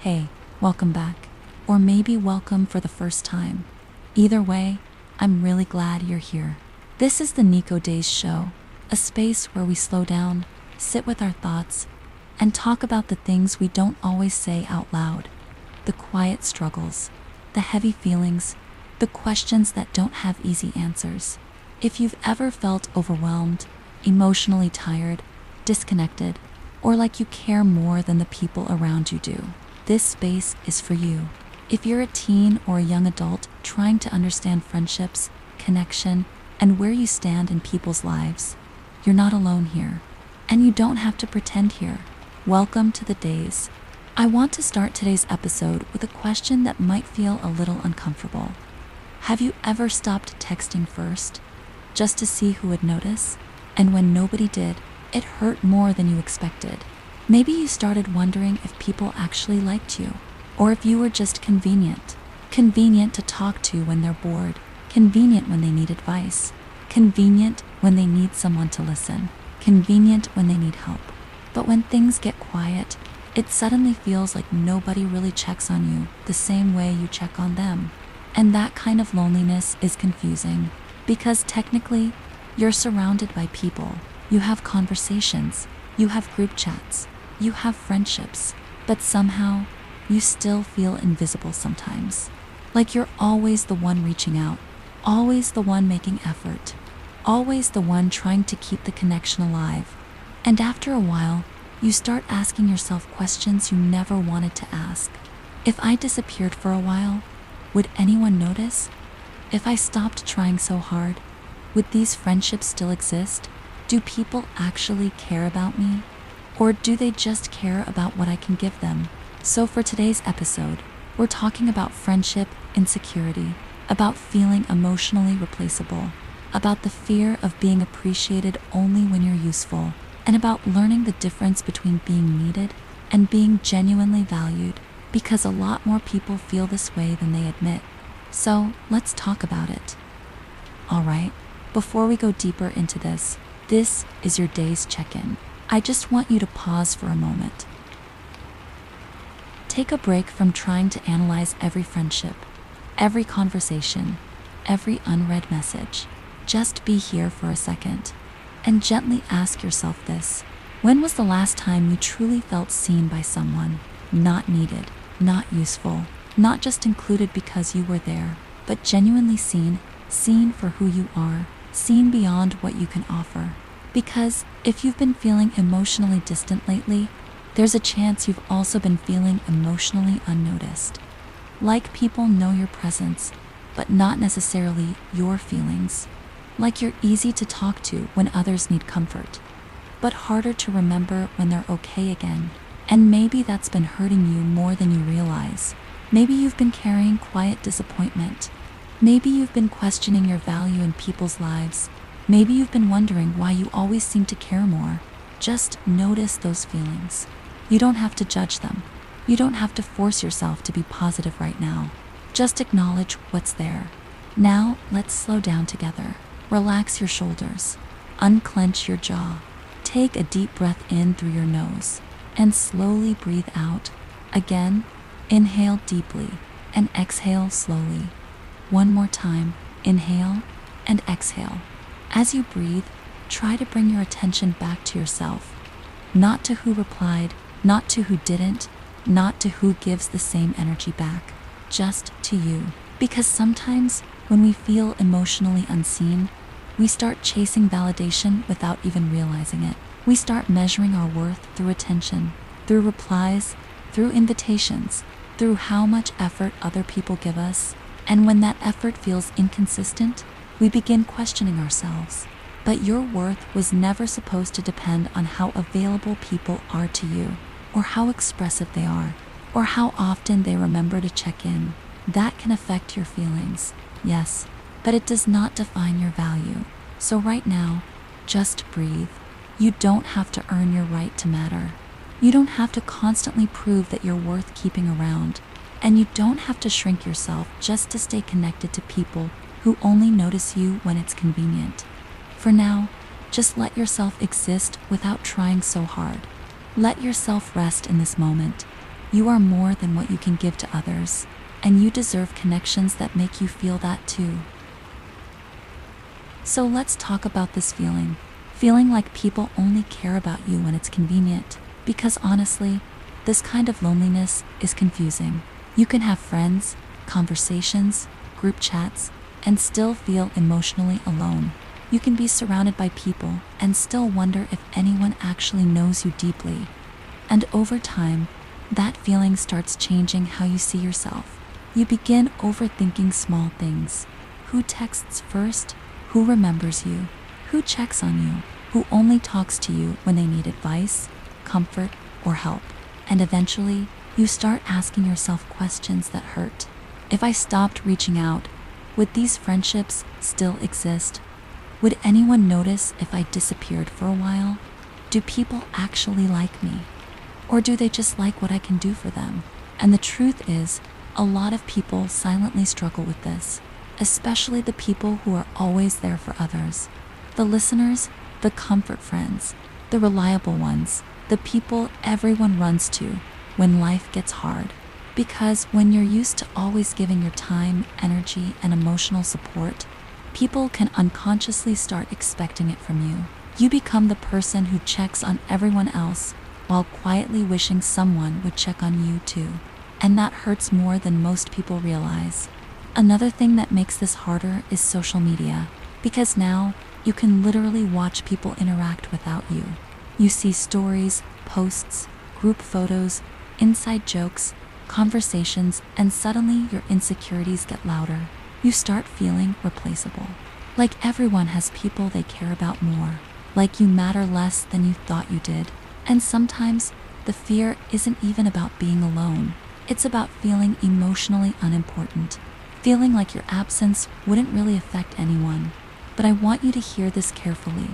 Hey, welcome back. Or maybe welcome for the first time. Either way, I'm really glad you're here. This is the Nikko Daze show, a space where we slow down, sit with our thoughts, and talk about the things we don't always say out loud. The quiet struggles, the heavy feelings, the questions that don't have easy answers. If you've ever felt overwhelmed, emotionally tired, disconnected, or like you care more than the people around you do, this space is for you. If you're a teen or a young adult trying to understand friendships, connection, and where you stand in people's lives, you're not alone here. And you don't have to pretend here. Welcome to the Daze. I want to start today's episode with a question that might feel a little uncomfortable. Have you ever stopped texting first, just to see who would notice? And when nobody did, it hurt more than you expected. Maybe you started wondering if people actually liked you, or if you were just convenient. Convenient to talk to when they're bored, convenient when they need advice, convenient when they need someone to listen, convenient when they need help. But when things get quiet, it suddenly feels like nobody really checks on you the same way you check on them. And that kind of loneliness is confusing, because technically, you're surrounded by people. You have conversations, you have group chats, you have friendships, but somehow, you still feel invisible sometimes. Like you're always the one reaching out, always the one making effort, always the one trying to keep the connection alive. And after a while, you start asking yourself questions you never wanted to ask. If I disappeared for a while, would anyone notice? If I stopped trying so hard, would these friendships still exist? Do people actually care about me? Or do they just care about what I can give them? So for today's episode, we're talking about friendship insecurity, about feeling emotionally replaceable, about the fear of being appreciated only when you're useful, and about learning the difference between being needed and being genuinely valued, because a lot more people feel this way than they admit. So let's talk about it. Alright, before we go deeper into this is your Daze check-in. I just want you to pause for a moment. Take a break from trying to analyze every friendship, every conversation, every unread message. Just be here for a second and gently ask yourself this. When was the last time you truly felt seen by someone? Not needed, not useful, not just included because you were there, but genuinely seen for who you are, seen beyond what you can offer. Because if you've been feeling emotionally distant lately, there's a chance you've also been feeling emotionally unnoticed. Like people know your presence, but not necessarily your feelings. Like you're easy to talk to when others need comfort, but harder to remember when they're okay again. And maybe that's been hurting you more than you realize. Maybe you've been carrying quiet disappointment. Maybe you've been questioning your value in people's lives. Maybe you've been wondering why you always seem to care more. Just notice those feelings. You don't have to judge them. You don't have to force yourself to be positive right now. Just acknowledge what's there. Now, let's slow down together. Relax your shoulders. Unclench your jaw. Take a deep breath in through your nose and slowly breathe out. Again, inhale deeply and exhale slowly. One more time, inhale and exhale. As you breathe, try to bring your attention back to yourself. Not to who replied, not to who didn't, not to who gives the same energy back. Just to you. Because sometimes, when we feel emotionally unseen, we start chasing validation without even realizing it. We start measuring our worth through attention, through replies, through invitations, through how much effort other people give us. And when that effort feels inconsistent, we begin questioning ourselves. But your worth was never supposed to depend on how available people are to you, or how expressive they are, or how often they remember to check in. That can affect your feelings, yes, but it does not define your value. So right now, just breathe. You don't have to earn your right to matter. You don't have to constantly prove that you're worth keeping around. And you don't have to shrink yourself just to stay connected to people who only notice you when it's convenient. For now, just let yourself exist without trying so hard. Let yourself rest in this moment. You are more than what you can give to others, and you deserve connections that make you feel that too. So let's talk about this feeling like people only care about you when it's convenient, because honestly, this kind of loneliness is confusing. You can have friends, conversations, group chats, and still feel emotionally alone. You can be surrounded by people and still wonder if anyone actually knows you deeply. And over time, that feeling starts changing how you see yourself. You begin overthinking small things. Who texts first? Who remembers you? Who checks on you? Who only talks to you when they need advice, comfort, or help? And eventually, you start asking yourself questions that hurt. If I stopped reaching out, would these friendships still exist? Would anyone notice if I disappeared for a while? Do people actually like me? Or do they just like what I can do for them? And the truth is, a lot of people silently struggle with this, especially the people who are always there for others. The listeners, the comfort friends, the reliable ones, the people everyone runs to when life gets hard. Because when you're used to always giving your time, energy, and emotional support, people can unconsciously start expecting it from you. You become the person who checks on everyone else while quietly wishing someone would check on you too. And that hurts more than most people realize. Another thing that makes this harder is social media, because now you can literally watch people interact without you. You see stories, posts, group photos, inside jokes, conversations, and suddenly your insecurities get louder. You start feeling replaceable. Like everyone has people they care about more. Like you matter less than you thought you did. And sometimes the fear isn't even about being alone. It's about feeling emotionally unimportant. Feeling like your absence wouldn't really affect anyone. But I want you to hear this carefully.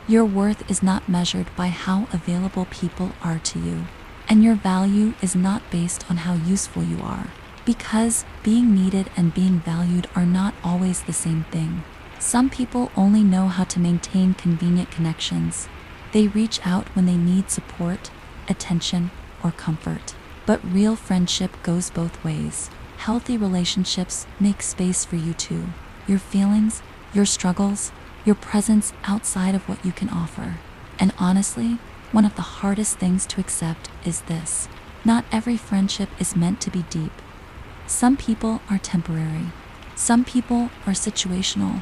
Your worth is not measured by how available people are to you. And your value is not based on how useful you are. Because being needed and being valued are not always the same thing. Some people only know how to maintain convenient connections. They reach out when they need support, attention, or comfort. But real friendship goes both ways. Healthy relationships make space for you too. Your feelings, your struggles, your presence outside of what you can offer. And honestly, one of the hardest things to accept is this. Not every friendship is meant to be deep. Some people are temporary. Some people are situational.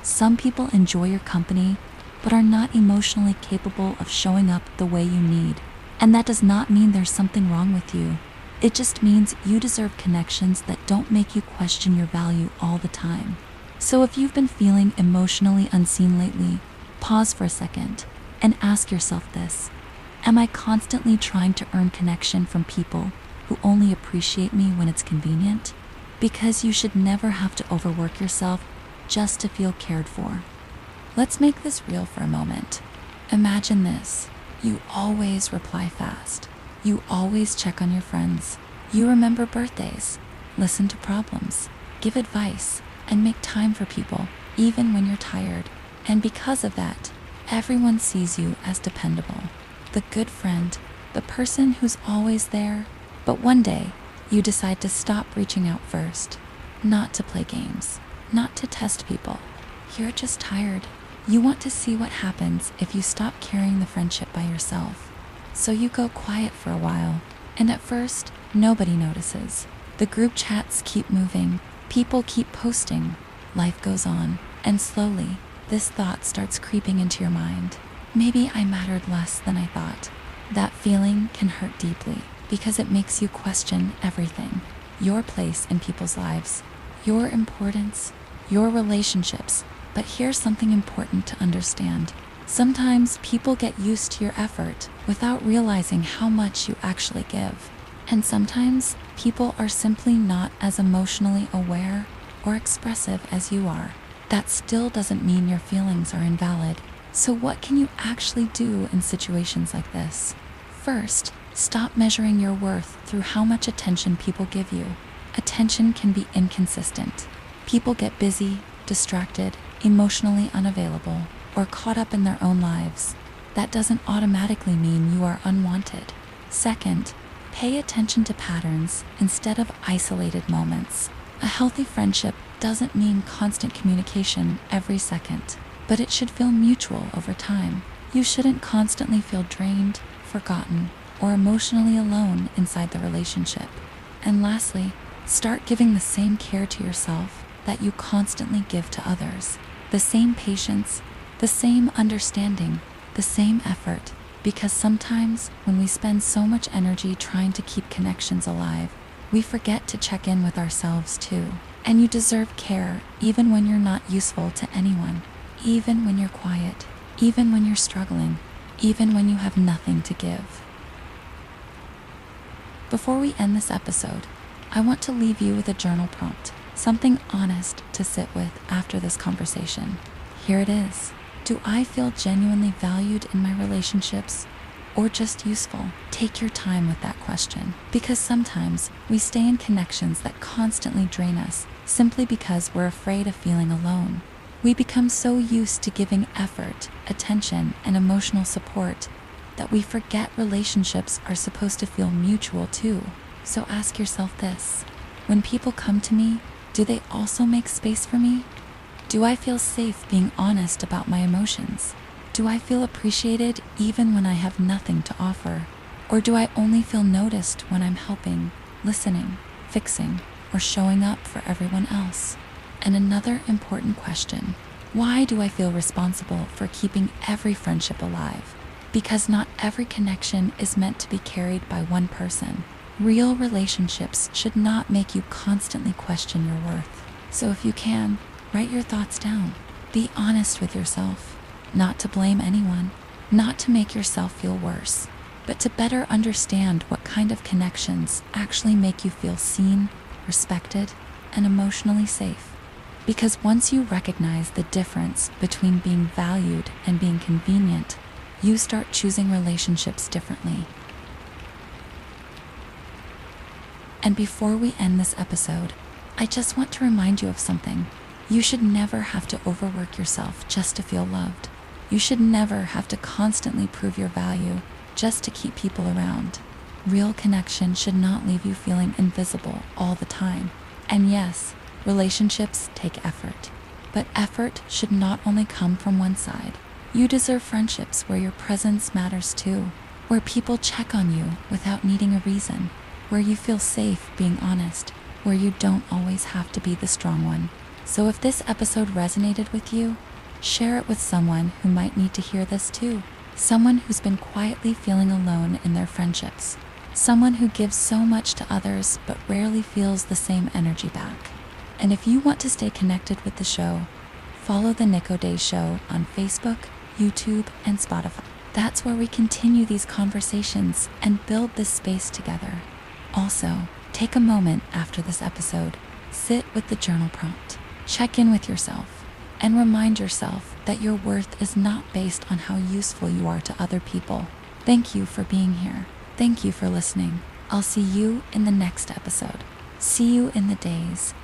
Some people enjoy your company, but are not emotionally capable of showing up the way you need. And that does not mean there's something wrong with you. It just means you deserve connections that don't make you question your value all the time. So if you've been feeling emotionally unseen lately, pause for a second and ask yourself this. Am I constantly trying to earn connection from people who only appreciate me when it's convenient? Because you should never have to overwork yourself just to feel cared for. Let's make this real for a moment. Imagine this. You always reply fast. You always check on your friends. You remember birthdays, listen to problems, give advice, and make time for people, even when you're tired. And because of that, everyone sees you as dependable. The good friend, the person who's always there. But one day, you decide to stop reaching out first. Not to play games, not to test people. You're just tired. You want to see what happens if you stop carrying the friendship by yourself. So you go quiet for a while, and at first, nobody notices. The group chats keep moving, people keep posting, life goes on, and slowly, this thought starts creeping into your mind. Maybe I mattered less than I thought. That feeling can hurt deeply because it makes you question everything. Your place in people's lives, your importance, your relationships. But here's something important to understand. Sometimes people get used to your effort without realizing how much you actually give. And sometimes people are simply not as emotionally aware or expressive as you are. That still doesn't mean your feelings are invalid. So what can you actually do in situations like this? First, stop measuring your worth through how much attention people give you. Attention can be inconsistent. People get busy, distracted, emotionally unavailable, or caught up in their own lives. That doesn't automatically mean you are unwanted. Second, Pay attention to patterns instead of isolated moments. A healthy friendship doesn't mean constant communication every second, but it should feel mutual over time. You shouldn't constantly feel drained, forgotten, or emotionally alone inside the relationship. And lastly, start giving the same care to yourself that you constantly give to others. The same patience, the same understanding, the same effort. Because sometimes when we spend so much energy trying to keep connections alive, we forget to check in with ourselves too. And you deserve care even when you're not useful to anyone, even when you're quiet, even when you're struggling, even when you have nothing to give. Before we end this episode, I want to leave you with a journal prompt, something honest to sit with after this conversation. Here it is. Do I feel genuinely valued in my relationships or just useful? Take your time with that question, because sometimes we stay in connections that constantly drain us simply because we're afraid of feeling alone. We become so used to giving effort, attention, and emotional support that we forget relationships are supposed to feel mutual too. So ask yourself this: when people come to me, do they also make space for me? Do I feel safe being honest about my emotions? Do I feel appreciated even when I have nothing to offer? Or do I only feel noticed when I'm helping, listening, fixing, or showing up for everyone else? And another important question: why do I feel responsible for keeping every friendship alive? Because not every connection is meant to be carried by one person. Real relationships should not make you constantly question your worth. So if you can, write your thoughts down. Be honest with yourself. Not to blame anyone, not to make yourself feel worse, but to better understand what kind of connections actually make you feel seen, respected, and emotionally safe. Because once you recognize the difference between being valued and being convenient, you start choosing relationships differently. And before we end this episode, I just want to remind you of something. You should never have to overwork yourself just to feel loved. You should never have to constantly prove your value just to keep people around. Real connection should not leave you feeling invisible all the time. And yes, relationships take effort, but effort should not only come from one side. You deserve friendships where your presence matters too, where people check on you without needing a reason, where you feel safe being honest, where you don't always have to be the strong one. So if this episode resonated with you, share it with someone who might need to hear this too. Someone who's been quietly feeling alone in their friendships. Someone who gives so much to others but rarely feels the same energy back. And if you want to stay connected with the show, follow the Nikko Daze Show on Facebook, YouTube, and Spotify. That's where we continue these conversations and build this space together. Also, take a moment after this episode, sit with the journal prompt, check in with yourself, and remind yourself that your worth is not based on how useful you are to other people. Thank you for being here. Thank you for listening. I'll see you in the next episode. See you in the days.